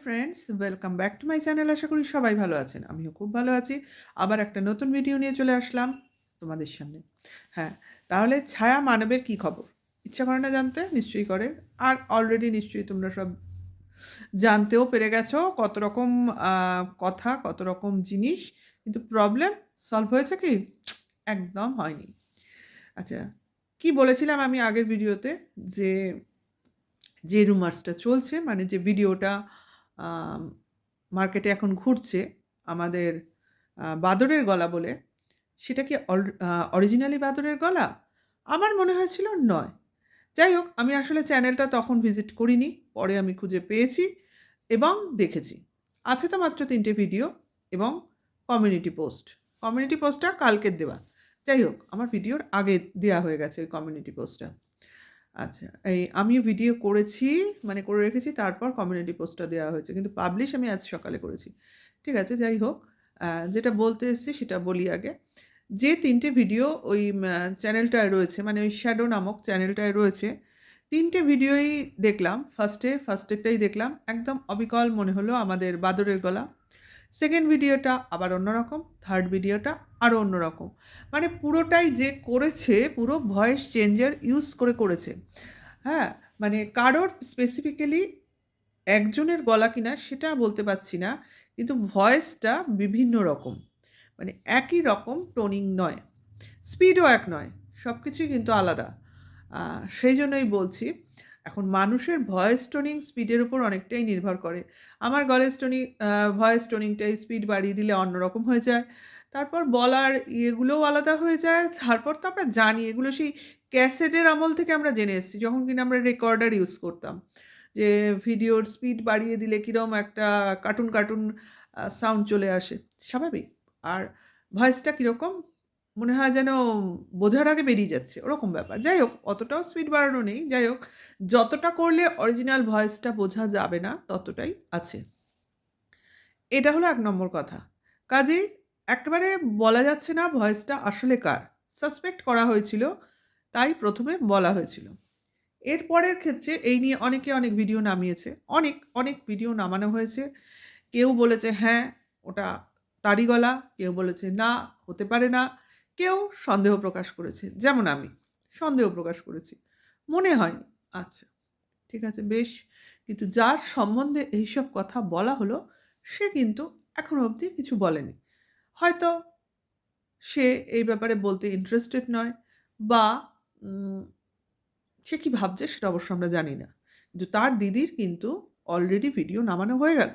Friends, welcome back to my channel. আশা করি সবাই ভালো আছেন। আমিও খুব ভালো আছি। আবার একটা নতুন ভিডিও নিয়ে চলে আসলাম তোমাদের সামনে। হ্যাঁ, তাহলে ছায়া মানবের কী খবর? ইচ্ছা করে না জানতে? নিশ্চয়ই করে। আর অলরেডি নিশ্চয়ই তোমরা সব জানতেও পেরে গেছো কত রকম কথা, কত রকম জিনিস। কিন্তু প্রবলেম সলভ হয়েছে কি? একদম হয়নি। আচ্ছা, কি বলেছিলাম আমি আগের ভিডিওতে? যে যে রুমার্সটা চলছে, মানে যে ভিডিওটা আম মার্কেটে এখন ঘুরছে আমাদের বাদরের গলা বলে, সেটা কি অরিজিনালি বাদরের গলা? আমার মনে হয়েছিল নয়। যাই হোক, আমি আসলে চ্যানেলটা তখন ভিজিট করিনি। পরে আমি খুঁজে পেয়েছি এবং দেখেছি। আছে তো মাত্র ৩ টে ভিডিও এবং কমিউনিটি পোস্ট। কমিউনিটি পোস্টটা কালকের দেওয়া। যাই হোক, আমার ভিডিওর আগে দেয়া হয়ে গেছে ওই কমিউনিটি পোস্টটা। আচ্ছা, আমিও ভিডিও করেছি, মানে করে রেখেছি, তারপর কমিউনিটি পোস্টটা দেওয়া হয়েছে। কিন্তু পাবলিশ আমি আজ সকালে করেছি। ঠিক আছে, যাই হোক, যেটা বলতে এসেছি সেটা বলি আগে। যে ৩ টে ভিডিও ওই চ্যানেলটায় রয়েছে, মানে ওই শ্যাডো নামক চ্যানেলটায় রয়েছে, ৩ টে ভিডিওই দেখলাম। ফার্স্টেরটাই দেখলাম। একদম অবিকল মনে হলো আমাদের বাদরের গলা। সেকেন্ড ভিডিওটা আবার অন্যরকম, থার্ড ভিডিওটা আরও অন্যরকম। মানে পুরোটাই যে করেছে, পুরো ভয়েস চেঞ্জার ইউজ করে করেছে। হ্যাঁ, মানে কারোর স্পেসিফিক্যালি একজনের গলা কিনা সেটা বলতে পারছি না। কিন্তু ভয়েসটা বিভিন্ন রকম। মানে একই রকম টোনিং নয়, স্পিডও এক নয়। সবকিছুই কিন্তু আলাদা। সেই জন্যই বলছি, এখন মানুষের ভয়েস টোনিং স্পিডের উপর অনেকটাই নির্ভর করে। আমার ভয়েস টোনিংটাই স্পিড বাড়িয়ে দিলে অন্যরকম হয়ে যায়। তারপর বলার ইয়েগুলোও আলাদা হয়ে যায়। তারপর তো আমরা জানি এগুলো সেই ক্যাসেটের আমল থেকে আমরা জেনে এসেছি, যখন কিনা আমরা রেকর্ডার ইউজ করতাম। যে ভিডিওর স্পিড বাড়িয়ে দিলে কীরকম একটা কার্টুন সাউন্ড চলে আসে। স্বাভাবিক। আর ভয়েসটা কীরকম মনে হয় যেন বোঝার আগে বেরিয়ে যাচ্ছে, ওরকম ব্যাপার। যাই হোক, অতটাও স্পিড বাড়ানো নেই। যাই হোক, যতটা করলে অরিজিনাল ভয়েসটা বোঝা যাবে না ততটাই আছে। এটা হলো ১ নম্বর কথা। কাজেই একেবারে বলা যাচ্ছে না ভয়েসটা আসলে কার। সাসপেক্ট করা হয়েছিল, তাই ১ম এ বলা হয়েছিল। এর পরের ক্ষেত্রে এই নিয়ে অনেকে অনেক ভিডিও নামিয়েছে। অনেক ভিডিও নামানো হয়েছে। কেউ বলেছে হ্যাঁ, ওটা তারই গলা, কেউ বলেছে না, হতে পারে না, কেউ সন্দেহ প্রকাশ করেছে। যেমন আমি সন্দেহ প্রকাশ করেছি। মনে হয়নি। আচ্ছা, ঠিক আছে, বেশ। কিন্তু যার সম্বন্ধে এইসব কথা বলা হলো, সে কিন্তু এখনো অবধি কিছু বলেনি। হয়তো সে এই ব্যাপারে বলতে ইন্টারেস্টেড নয়, বা উম সে কি ভাবছে সেটা অবশ্য আমরা জানি না। কিন্তু তার দিদির কিন্তু অলরেডি ভিডিও নামানো হয়ে গেল।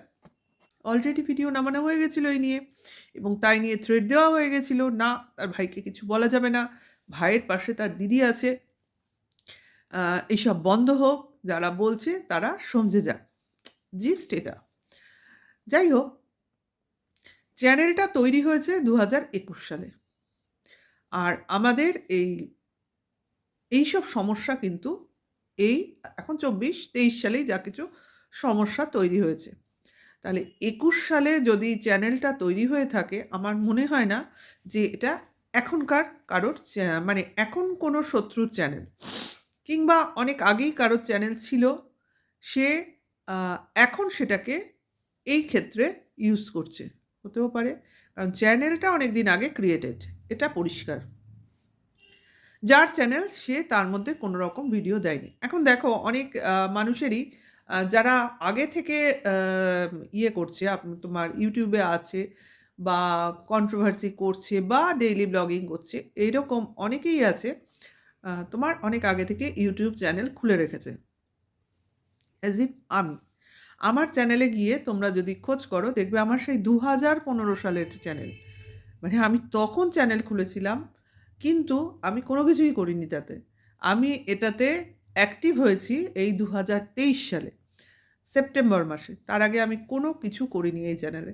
অলরেডি ভিডিও নামানো হয়ে গেছিল এই নিয়ে, এবং তাই নিয়ে থ্রেড দেওয়া হয়ে গেছিল, না তার ভাইকে কিছু বলা যাবে না, ভাইয়ের পাশে তার দিদি আছে, এইসব বন্ধ হোক, যারা বলছে তারা সমঝে যাক। জিস্ট এটা। যাই হোক, চ্যানেলটা তৈরি হয়েছে ২০২১ সালে। আর আমাদের এইসব সমস্যা কিন্তু এই এখন ২৪-২৩ সালেই যা কিছু সমস্যা তৈরি হয়েছে। তাহলে ২১ সালে যদি চ্যানেলটা তৈরি হয়ে থাকে, আমার মনে হয় না যে এটা এখনকার কারোর মানে এখন কোনো শত্রুর চ্যানেল, কিংবা অনেক আগেই কারোর চ্যানেল ছিল, সে আ এখন সেটাকে এই ক্ষেত্রে ইউজ করছে। হতেও পারে। কারণ চ্যানেলটা অনেকদিন আগে ক্রিয়েটেড। এটা পরিষ্কার। যার চ্যানেল সে তার মধ্যে কোনো রকম ভিডিও দেয়নি। এখন দেখো অনেক মানুষেরই যারা আগে থেকে আ ইয়ে করছে, তোমার YouTube এ আছে, বা কন্ট্রোভার্সি করছে, বা ডেইলি ব্লগিং করছে, এইরকম অনেকেই আছে তোমার অনেক আগে থেকে YouTube চ্যানেল খুলে রেখেছে। অ্যাজ ইফ আমি। আমার চ্যানেলে গিয়ে তোমরা যদি খোঁজ করো, দেখবে আমার সেই ২০১৫ সালের চ্যানেল। মানে আমি তখন চ্যানেল খুলেছিলাম, কিন্তু আমি কোনো কিছুই করিনি তাতে। আমি এটাতে অ্যাক্টিভ হয়েছি এই ২০২৩ সালে, সেপ্টেম্বর মাসে। তার আগে আমি কোনো কিছু করিনি এই চ্যানেলে।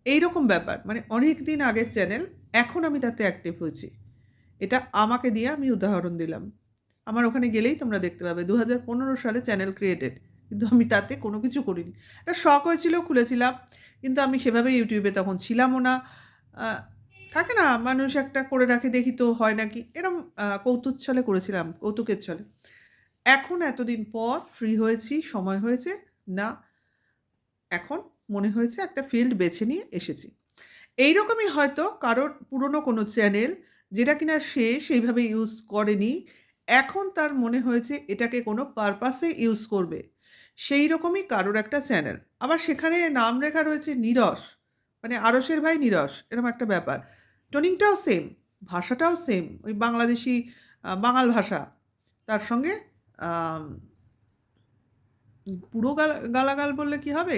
এইরকম ব্যাপার। মানে অনেকদিন আগের চ্যানেল, এখন আমি তাতে অ্যাক্টিভ হয়েছি। এটা আমাকে দিয়ে আমি উদাহরণ দিলাম। আমার ওখানে গেলেই তোমরা দেখতে পাবে ২০১৫ সালে চ্যানেল ক্রিয়েটেড। কিন্তু আমি তাতে কোনো কিছু করিনি। একটা শখ হয়েছিল, খুলেছিলাম। কিন্তু আমি সেভাবে YouTube এ তখন ছিলামও না। আ থাকে না মানুষ একটা করে রাখে, দেখি তো হয় নাকি। এরম কৌতুচ্ছলে করেছিলাম, কৌতুকের ছলে। এখন এতদিন পর ফ্রি হয়েছি, সময় হয়েছে, না, এখন মনে হয়েছে একটা ফিল্ড বেছে নিয়ে এসেছি। এইরকমই হয়তো কারোর পুরনো কোনো চ্যানেল যেটা কিনা সে সেইভাবে ইউজ করেনি, এখন তার মনে হয়েছে এটাকে কোনো পারপাসে ইউজ করবে। সেই রকমই কারোর একটা চ্যানেল। আবার সেখানে নাম লেখা রয়েছে নীরস, মানে আরসের ভাই নীরস, এরকম একটা ব্যাপার। টোনিংটাও সেম, ভাষাটাও সেম, ওই বাংলাদেশি বাঙাল ভাষা। তার সঙ্গে আম পুরো গালাগাল বললে কি হবে?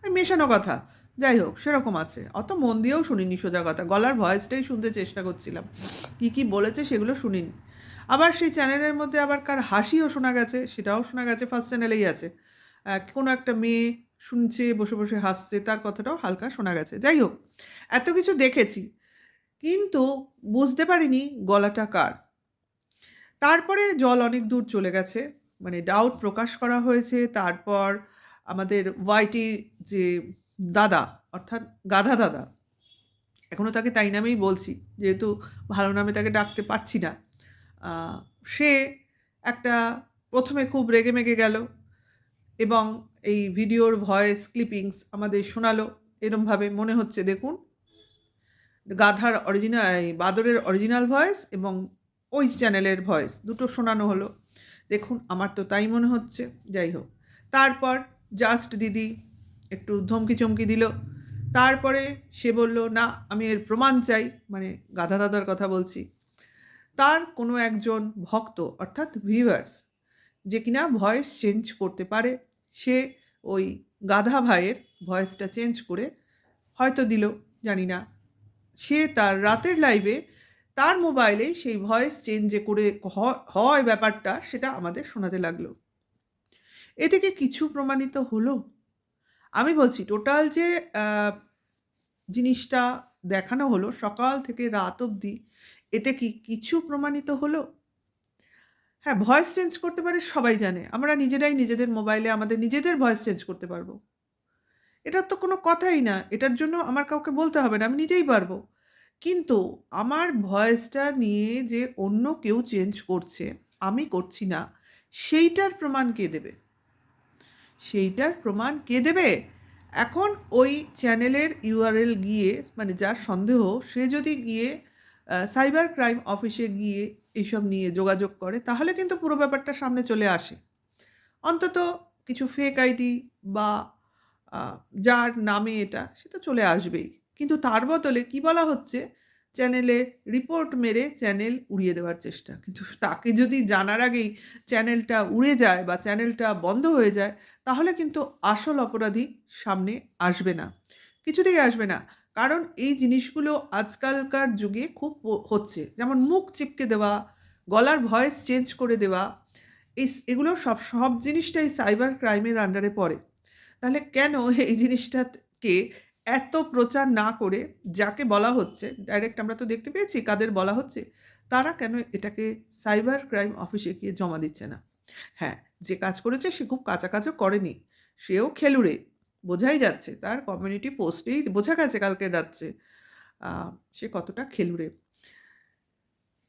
ওই মেশানো কথা। যাই হোক সেরকম আছে। অত মন দিয়েও শুনিনি সোজা কথা। গলার ভয়েসটাই শুনতে চেষ্টা করছিলাম। কী, কী বলেছে সেগুলো শুনিনি। আবার সেই চ্যানেলের মধ্যে আবার কার হাসিও শোনা গেছে, সেটাও শোনা গেছে, ফার্স্ট চ্যানেলেই আছে। কোনো একটা মেয়ে শুনছে, বসে, বসে হাসছে, তার কথাটাও হালকা শোনা গেছে। যাই হোক, এত কিছু দেখেছি। কিন্তু বুঝতে পারিনি গলাটা কার। তারপরে জল অনেক দূর চলে গেছে। মানে ডাউট প্রকাশ করা হয়েছে। তারপর আমাদের ওয়াইটির যে দাদা, অর্থাৎ গাধা দাদা, এখনও তাকে তাই নামেই বলছি, যেহেতু ভালো নামে তাকে ডাকতে পারছি না। আ সে একটা ১ম এ খুব রেগেমেগে গেল এবং এই ভিডিওর ভয়েস ক্লিপিংস আমাদের শোনালো। এরমভাবে মনে হচ্ছে দেখুন, গাধার এই বাদরের অরিজিনাল ভয়েস এবং ওই চ্যানেলের ভয়েস দুটো শোনানো হলো। দেখুন আমার তো তাই মনে হচ্ছে। যাই হোক, তারপর জাস্ট দিদি একটু ধমকি চমকি দিল। তারপরে সে বলল, না আমি এর প্রমাণ চাই, মানে গাধা দাদার কথা বলছি। তার কোনো একজন ভক্ত অর্থাৎ ভিউয়ার্স, যে কিনা ভয়েস চেঞ্জ করতে পারে, সে ওই গাধা ভাইয়ের ভয়েসটা চেঞ্জ করে হয়তো দিল, জানি না। সে তার রাতের লাইভে তার মোবাইলে সেই ভয়েস চেঞ্জ যে করে হয় ব্যাপারটা, সেটা আমাদের শোনাতে লাগলো। এ থেকে কিছু প্রমাণিত হলো? আমি বলছি টোটাল যে আ জিনিসটা দেখানো হলো সকাল থেকে রাত অবধি, এতে কি কিছু প্রমাণিত হলো? হ্যাঁ, ভয়েস চেঞ্জ করতে পারে সবাই জানে। আমরা নিজেরাই নিজেদের মোবাইলে আমাদের নিজেদের ভয়েস চেঞ্জ করতে পারবো। এটার তো কোনো কথাই না। এটার জন্য আমার কাউকে বলতে হবে না। আমি নিজেই পারবো। কিন্তু আমার ভয়েসটা নিয়ে যে অন্য কেউ চেঞ্জ করছে, আমি করছি না, সেইটার প্রমাণ কে দেবে? সেইটার প্রমাণ কে দেবে? এখন ওই চ্যানেলের URL গিয়ে, মানে যার সন্দেহ, সে যদি গিয়ে সাইবার ক্রাইম অফিসে গিয়ে এইসব নিয়ে যোগাযোগ করে, তাহলে কিন্তু পুরো ব্যাপারটা সামনে চলে আসে। অন্তত কিছু ফেক আইডি বা আ যার নামে এটা, সে তো চলে আসবেই। কিন্তু তার বদলে কি বলা হচ্ছে? চ্যানেলে রিপোর্ট মেরে চ্যানেল উড়িয়ে দেওয়ার চেষ্টা। কিন্তু তাকে যদি জানার আগেই চ্যানেলটা উড়ে যায় বা চ্যানেলটা বন্ধ হয়ে যায়, তাহলে কিন্তু আসল অপরাধী সামনে আসবে না। কিছুতেই আসবে না। কারণ এই জিনিসগুলো আজকালকার যুগে খুব হচ্ছে। যেমন মুখ চিপকে দেওয়া, গলার ভয়েস চেঞ্জ করে দেওয়া, এগুলো সব জিনিসটাই সাইবার ক্রাইমের আন্ডারে পড়ে। তাহলে কেন এই জিনিসটাকে এত প্রচার না করে, যাকে বলা হচ্ছে ডাইরেক্ট আমরা তো দেখতে পেয়েছি কাদের বলা হচ্ছে, তারা কেন এটাকে সাইবার ক্রাইম অফিসে গিয়ে জমা দিচ্ছে না? হ্যাঁ, যে কাজ করেছে সে খুব কাঁচা কাজও করেনি। সেও খেলুড়ে, বোঝাই যাচ্ছে। তার কমিউনিটি পোস্টেই বোঝা গেছে কালকে রাত্রে আ সে কতটা খেলুড়ে।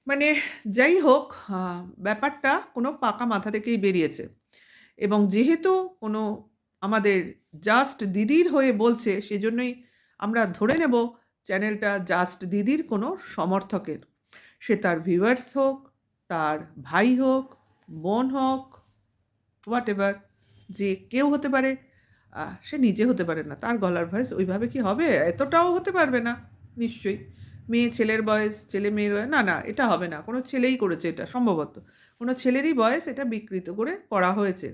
মানে যাই হোক, আ ব্যাপারটা কোনো পাকা মাথা থেকেই বেরিয়েছে। এবং যেহেতু কোনো আমাদের জাস্ট দিদির হয়ে বলছে, সেজন্যই আমরা ধরে নেব চ্যানেলটা জাস্ট দিদির কোনো সমর্থকের। সে তার ভিউয়ার্স হোক, তার ভাই হোক, বোন হোক, হোয়াটএভার, যে কেউ হতে পারে। সে নিজে হতে পারে না। তার গলার ভয়েস ওইভাবে কি হবে? এতটাও হতে পারবে না নিশ্চয়ই। মেয়ে ছেলের ভয়েস, ছেলে মেয়ের না, না এটা হবে না। কোনো ছেলেই করেছে এটা সম্ভবত। কোনো ছেলেরই ভয়েস এটা বিকৃত করে করা হয়েছে।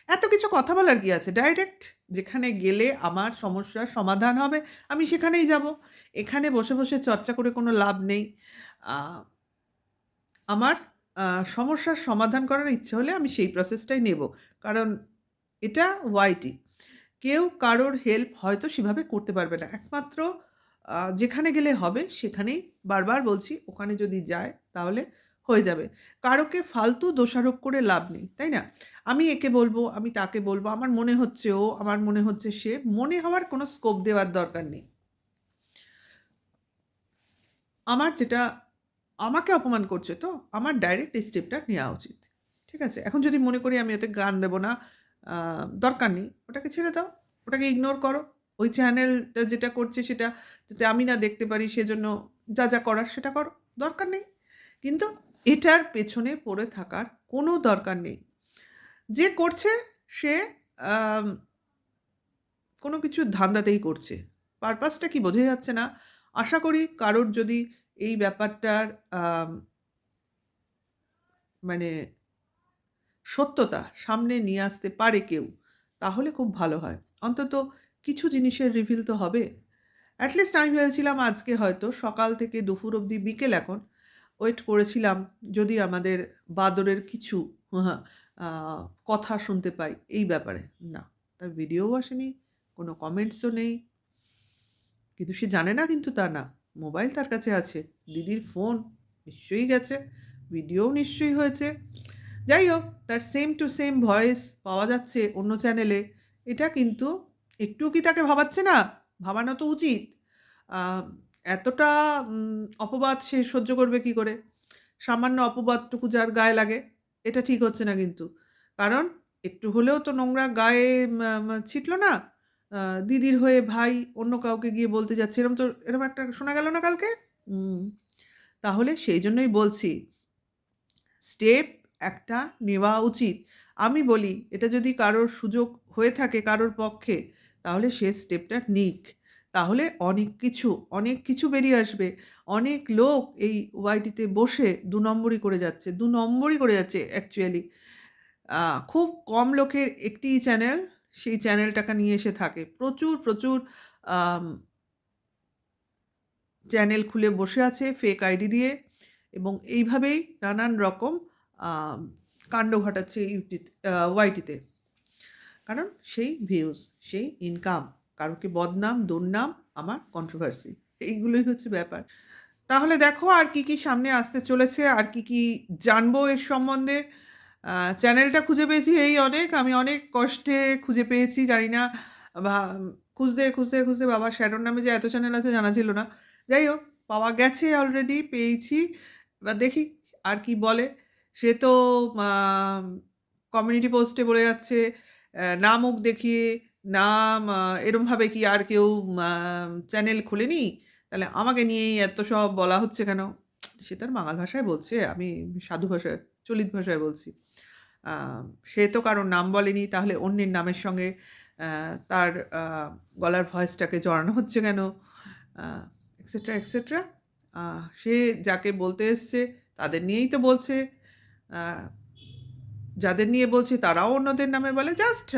এত কিছু কথা বলার কি আছে? ডাইরেক্ট যেখানে গেলে আমার সমস্যার সমাধান হবে, আমি সেখানেই যাব। এখানে বসে, বসে চর্চা করে কোনো লাভ নেই। আ আমার আ সমস্যার সমাধান করার ইচ্ছে হলে আমি সেই প্রসেসটাই নেব। কারণ এটা ওয়াইটি। কেউ কারোর হেল্প হয়তো সেভাবে করতে পারবে না। একমাত্র যেখানে গেলে হবে সেখানেই, বারবার বলছি, ওখানে যদি যায় তাহলে হয়ে যাবে। কারোকে ফালতু দোষারোপ করে লাভ নেই, তাই না? আমি একে বলব, আমি তাকে বলব, আমার মনে হচ্ছে ও, আমার মনে হচ্ছে সে। মনে হওয়ার কোনো স্কোপ দেওয়ার দরকার নেই। আমার যেটা, আমাকে অপমান করছে তো, আমার ডাইরেক্ট এই স্টেপটা নেওয়া উচিত। ঠিক আছে? এখন যদি মনে করি আমি এতে গান দেব না, দরকার নেই, ওটাকে ছেড়ে দাও, ওটাকে ইগনোর করো। ওই চ্যানেলটা যেটা করছে সেটা যাতে আমি না দেখতে পারি সেজন্য যা যা করার সেটা করো, দরকার নেই। কিন্তু এটার পেছনে পড়ে থাকার কোনো দরকার নেই। যে করছে সে আম কোনো কিছুর ধান্দাতেই করছে। পারপাসটা কি বোঝা যাচ্ছে না। আশা করি কারোর যদি এই ব্যাপারটার আম মানে সত্যতা সামনে নিয়ে আসতে পারে কেউ, তাহলে খুব ভালো হয়। অন্তত কিছু জিনিসের রিভিল তো হবে। অ্যাট লিস্ট আমি ভেবেছিলাম আজকে হয়তো সকাল থেকে দুপুর অবধি বিকেল এখন ওয়েট করেছিলাম যদি আমাদের বাদরের কিছু আ কথা শুনতে পাই এই ব্যাপারে। না, তার ভিডিওও আসেনি, কোনো কমেন্টসও নেই। কিন্তু সে জানে না কিন্তু তা না। মোবাইল তার কাছে আছে। দিদির ফোন নিশ্চয়ই গেছে। ভিডিওও নিশ্চয়ই হয়েছে। যাই হোক, তার সেম টু সেম ভয়েস পাওয়া যাচ্ছে অন্য চ্যানেলে। এটা কিন্তু একটুও কি তাকে ভাবাচ্ছে না? ভাবানো তো উচিত। আ এতটা অপবাদ সে সহ্য করবে কি করে? সামান্য অপবাদটুকু যার গায়ে লাগে, এটা ঠিক হচ্ছে না কিন্তু। কারণ একটু হলেও তো নোংরা গায়ে মা মা ছিটল না? আ দিদির হয়ে ভাই অন্য কাউকে গিয়ে বলতে যাচ্ছে। এরম একটা শোনা গেল না কালকে? হুম। তাহলে সেইজন্যই বলছি, স্টেপ একটা নেওয়া উচিত। আমি বলি এটা যদি কারোর সুযোগ হয়ে থাকে কারোর পক্ষে, তাহলে সে স্টেপটা নিক। তাহলে অনেক কিছু বেরিয়ে আসবে। অনেক লোক এই ওয়াইটিতে বসে ২ নম্বরি করে যাচ্ছে। ২ নম্বরি করে যাচ্ছে অ্যাকচুয়ালি। খুব কম লোকের একটিই চ্যানেল, সেই চ্যানেলটাকে নিয়ে এসে থাকে। প্রচুর আম চ্যানেল খুলে বসে আছে ফেক আইডি দিয়ে এবং এইভাবেই নানান রকম আম কাণ্ড ঘটাচ্ছে ওয়াইটিতে। কারণ সেই ভিউজ, সেই ইনকাম, কারোকে বদনাম, দুর্নাম, আমার কন্ট্রোভার্সি। এইগুলোই হচ্ছে ব্যাপার। তাহলে দেখো আর কি সামনে আসতে চলেছে, আর কি জানবো এর সম্বন্ধে। চ্যানেলটা খুঁজে পেয়েছি এই অনেক। আমি অনেক কষ্টে খুঁজে পেয়েছি। জানি না ভা খুঁজতে বাবা শ্যারন নামে যে এত চ্যানেল আছে জানা ছিল না। যাই হোক, পাওয়া গেছে অলরেডি, পেয়েছি। এবার দেখি আর কি বলে। সে তো আম কমিউনিটি পোস্টে বলে যাচ্ছে, না মুখ দেখিয়ে, না এরমভাবে কি আর কেউ আ চ্যানেল খোলেনি? তাহলে আমাকে নিয়েই এত সব বলা হচ্ছে কেন? সে তার বাঙাল ভাষায় বলছে, আমি সাধু ভাষায়, চলিত ভাষায় বলছি। আ সে তো কারো নাম বলেনি, তাহলে অন্যের নামের সঙ্গে আ তার আ গলার ভয়েসটাকে জড়ানো হচ্ছে কেন? আ এটসেট্রা, এটসেট্রা। আ সে যাকে বলতে এসছে তাদের নিয়েই তো বলছে। আ যাদের নিয়ে বলছে তারাও অন্যদের নামে বলে। জাস্ট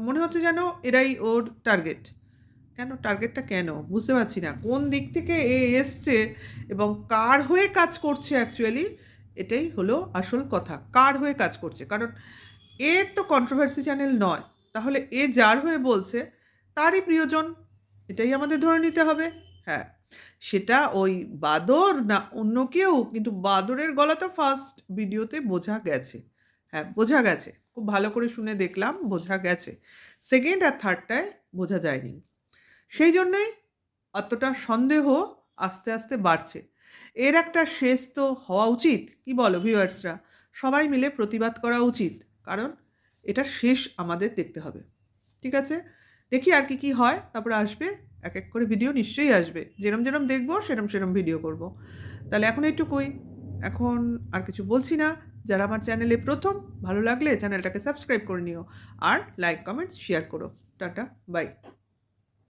মনে হচ্ছে যেন এরাই ওর টার্গেট। কেন টার্গেটটা কেন? বুঝতে পারছি না। কোন দিক থেকে এ এসছে এবং কার হয়ে কাজ করছে অ্যাকচুয়ালি, এটাই হলো আসল কথা। কার হয়ে কাজ করছে? কারণ এর তো কন্ট্রোভার্সি চ্যানেল নয়। তাহলে এ যার হয়ে বলছে তারই প্রিয়জন। এটাই আমাদের ধরে নিতে হবে। হ্যাঁ, সেটা ওই বাদর না অন্য কেউ, কিন্তু বাদরের গলা তো ফার্স্ট ভিডিওতে বোঝা গেছে। হ্যাঁ, বোঝা গেছে। খুব ভালো করে শুনে দেখলাম, বোঝা গেছে। সেকেন্ড আর থার্ডটায় বোঝা যায়নি। সেই জন্যই অতটা সন্দেহ আস্তে বাড়ছে। এর একটা শেষ তো হওয়া উচিত। কি বলো ভিউয়ার্সরা? সবাই মিলে প্রতিবাদ করা উচিত। কারণ এটার শেষ আমাদের দেখতে হবে। ঠিক আছে? দেখি আর কি হয়। তারপরে আসবে, এক করে ভিডিও নিশ্চয়ই আসবে। যেরম দেখব সেরম ভিডিও করব। তাহলে এখন এইটুকুই। এখন আর কিছু বলছি না। যারা আমার চ্যানেলে ১ম, ভালো লাগলে চ্যানেলটাকে সাবস্ক্রাইব করে নিও। আর লাইক, কমেন্ট, শেয়ার করো। Ta-ta, by.